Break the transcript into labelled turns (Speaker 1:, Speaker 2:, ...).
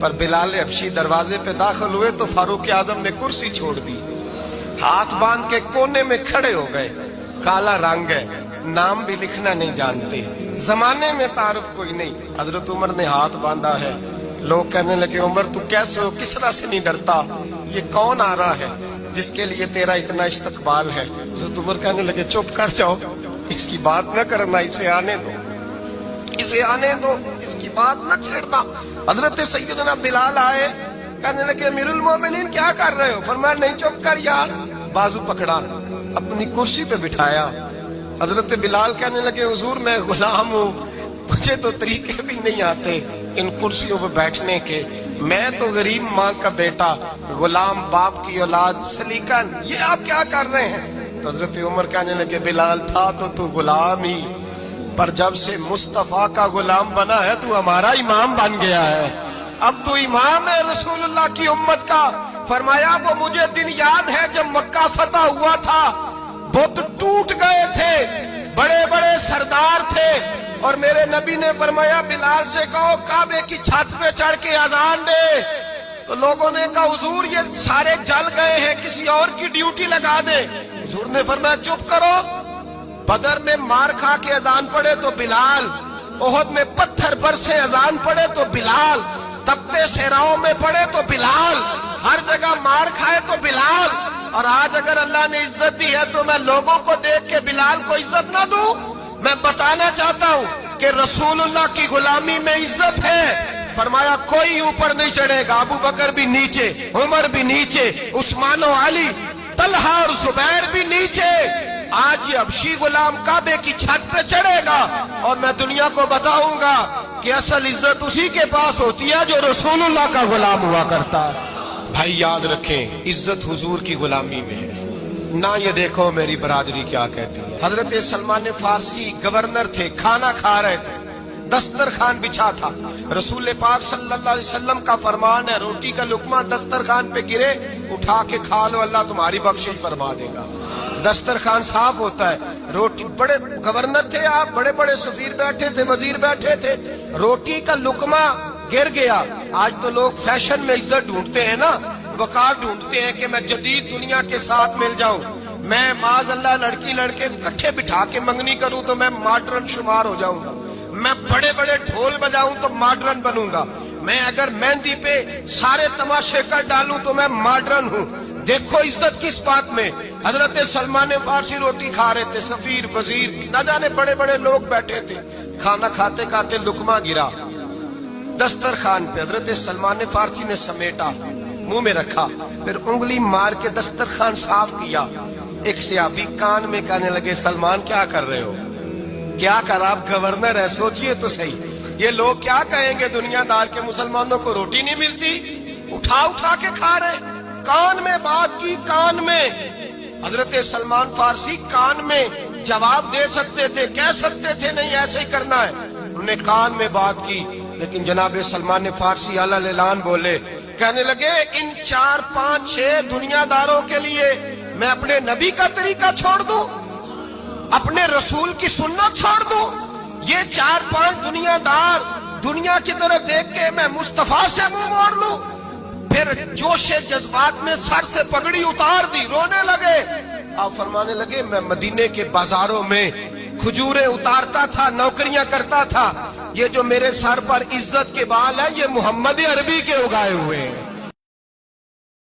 Speaker 1: پر بلال حبشی دروازے پہ داخل ہوئے تو فاروق اعظم نے کرسی چھوڑ دی، ہاتھ باندھ کے کونے میں کھڑے ہو گئے۔ کالا رنگ ہے، نام بھی لکھنا نہیں جانتے، زمانے میں تعارف کوئی نہیں۔ حضرت عمر نے ہاتھ باندھا ہے، لوگ کہنے لگے عمر تو کیسے ہو، کس طرح سے نہیں ڈرتا، یہ کون آ رہا ہے جس کے لیے تیرا اتنا استقبال ہے؟ حضرت عمر کہنے لگے چپ کر جاؤ، اس کی بات نہ کرنا، اسے آنے دو، اسے آنے دو، اس کی بات نہ چھیڑنا۔ حضرت سیدنا بلال آئے، کہنے لگے امیر المومنین کیا کر رہے ہو؟ فرمایا نہیں چپ کر یار، بازو پکڑا، اپنی کرسی پہ بٹھایا۔ حضرت بلال کہنے لگے حضور میں غلام ہوں، مجھے تو طریقے بھی نہیں آتے ان کرسیوں پہ بیٹھنے کے، میں تو غریب ماں کا بیٹا، غلام باپ کی اولاد، سلیقہ، یہ آپ کیا کر رہے ہیں؟ تو حضرت عمر کہنے لگے بلال تھا تو غلام ہی، پر جب سے مصطفیٰ کا غلام بنا ہے تو ہمارا امام بن گیا ہے، اب تو امام ہے رسول اللہ کی امت کا۔ فرمایا وہ مجھے دن یاد ہے جب مکہ فتح ہوا تھا، بت ٹوٹ گئے تھے، بڑے بڑے سردار تھے، اور میرے نبی نے فرمایا بلال سے کہو کعبے کی چھت پہ چڑھ کے اذان دے۔ تو لوگوں نے کہا حضور یہ سارے جل گئے ہیں، کسی اور کی ڈیوٹی لگا دے۔ حضور نے فرمایا چپ کرو، بدر میں مار کھا کے اذان پڑے تو بلال، احد میں پتھر برسے اذان پڑے تو بلال، تپتے صحراؤں میں پڑے تو بلال، ہر جگہ مار کھائے تو بلال۔ اور آج اگر اللہ نے عزت دی ہے تو میں لوگوں کو دیکھ کے بلال کو عزت نہ دوں؟ میں بتانا چاہتا ہوں کہ رسول اللہ کی غلامی میں عزت ہے۔ فرمایا کوئی اوپر نہیں چڑھے گا، ابو بکر بھی نیچے، عمر بھی نیچے، عثمان و علی، طلحہ اور زبیر بھی نیچے۔ آج یہ حبشی غلام کعبے کی چھت پہ چڑھے گا اور میں دنیا کو بتاؤں گا کہ اصل عزت اسی کے پاس ہوتی ہے جو رسول اللہ کا غلام ہوا کرتا ہے۔ بھائی یاد رکھیں عزت حضور کی غلامی میں ہے، نہ یہ دیکھو میری برادری کیا کہتی ہے۔ حضرت سلمان فارسی گورنر تھے، کھانا کھا رہے تھے، دسترخوان بچھا تھا، رسول پاک صلی اللہ علیہ وسلم کا فرمان ہے روٹی کا لقمہ دسترخوان پہ گرے اٹھا کے کھا لو، اللہ تمہاری بخشش فرما دے گا۔ دسترخوان صاف ہوتا ہے، روٹی، بڑے گورنر تھے آپ، بڑے بڑے سفیر بیٹھے تھے، وزیر بیٹھے تھے، روٹی کا لقمہ گر گیا۔ آج تو لوگ فیشن میں عزت ڈھونڈتے ہیں نا، وقار ڈھونڈتے ہیں کہ میں جدید دنیا کے ساتھ مل جاؤں، میں معاذ اللہ لڑکی لڑکے اکٹھے بٹھا کے منگنی کروں تو میں ماڈرن شمار ہو جاؤں گا، میں بڑے بڑے ڈھول بجاؤں تو ماڈرن بنوں گا، میں اگر مہندی پہ سارے تماشے کر ڈالوں تو میں ماڈرن ہوں۔ دیکھو عزت کس بات میں۔ حضرت سلمان فارسی روٹی کھا رہے تھے، سفیر، وزیر، نہ جانے بڑے بڑے لوگ بیٹھے تھے، کھانا کھاتے کھاتے لقمہ گرا دسترخوان پہ، حضرت سلمان فارسی نے سمیٹا، منہ میں رکھا، پھر انگلی مار کے دسترخوان صاف کیا۔ ایک صحابی کان میں کہنے لگے سلمان کیا کر رہے ہو؟ کیا کر، آپ گورنر ہے، سوچئے تو صحیح، یہ لوگ کیا کہیں گے دنیا دار کے مسلمانوں کو روٹی نہیں ملتی، اٹھا اٹھا کے کھا رہے۔ کان میں بات کی، کان میں۔ حضرت سلمان فارسی کان میں جواب دے سکتے تھے، کہہ سکتے تھے نہیں ایسے ہی کرنا ہے، انہوں نے کان میں بات کی، لیکن جناب سلمان فارسی اعلیٰ الاعلان بولے، کہنے لگے ان 4 5 6 دنیا داروں کے لیے میں اپنے نبی کا طریقہ چھوڑ دوں، اپنے رسول کی سنت چھوڑ دوں؟ یہ 4 5 دنیا دار دنیا کی طرف دیکھ کے میں مصطفیٰ سے منہ موڑ لوں؟ پھر جوش جذبات میں سر سے پگڑی اتار دی، رونے لگے۔ آپ فرمانے لگے میں مدینے کے بازاروں میں کھجوریں اتارتا تھا، نوکریاں کرتا تھا، یہ جو میرے سر پر عزت کے بال ہے یہ محمد عربی کے اگائے ہوئے ہیں۔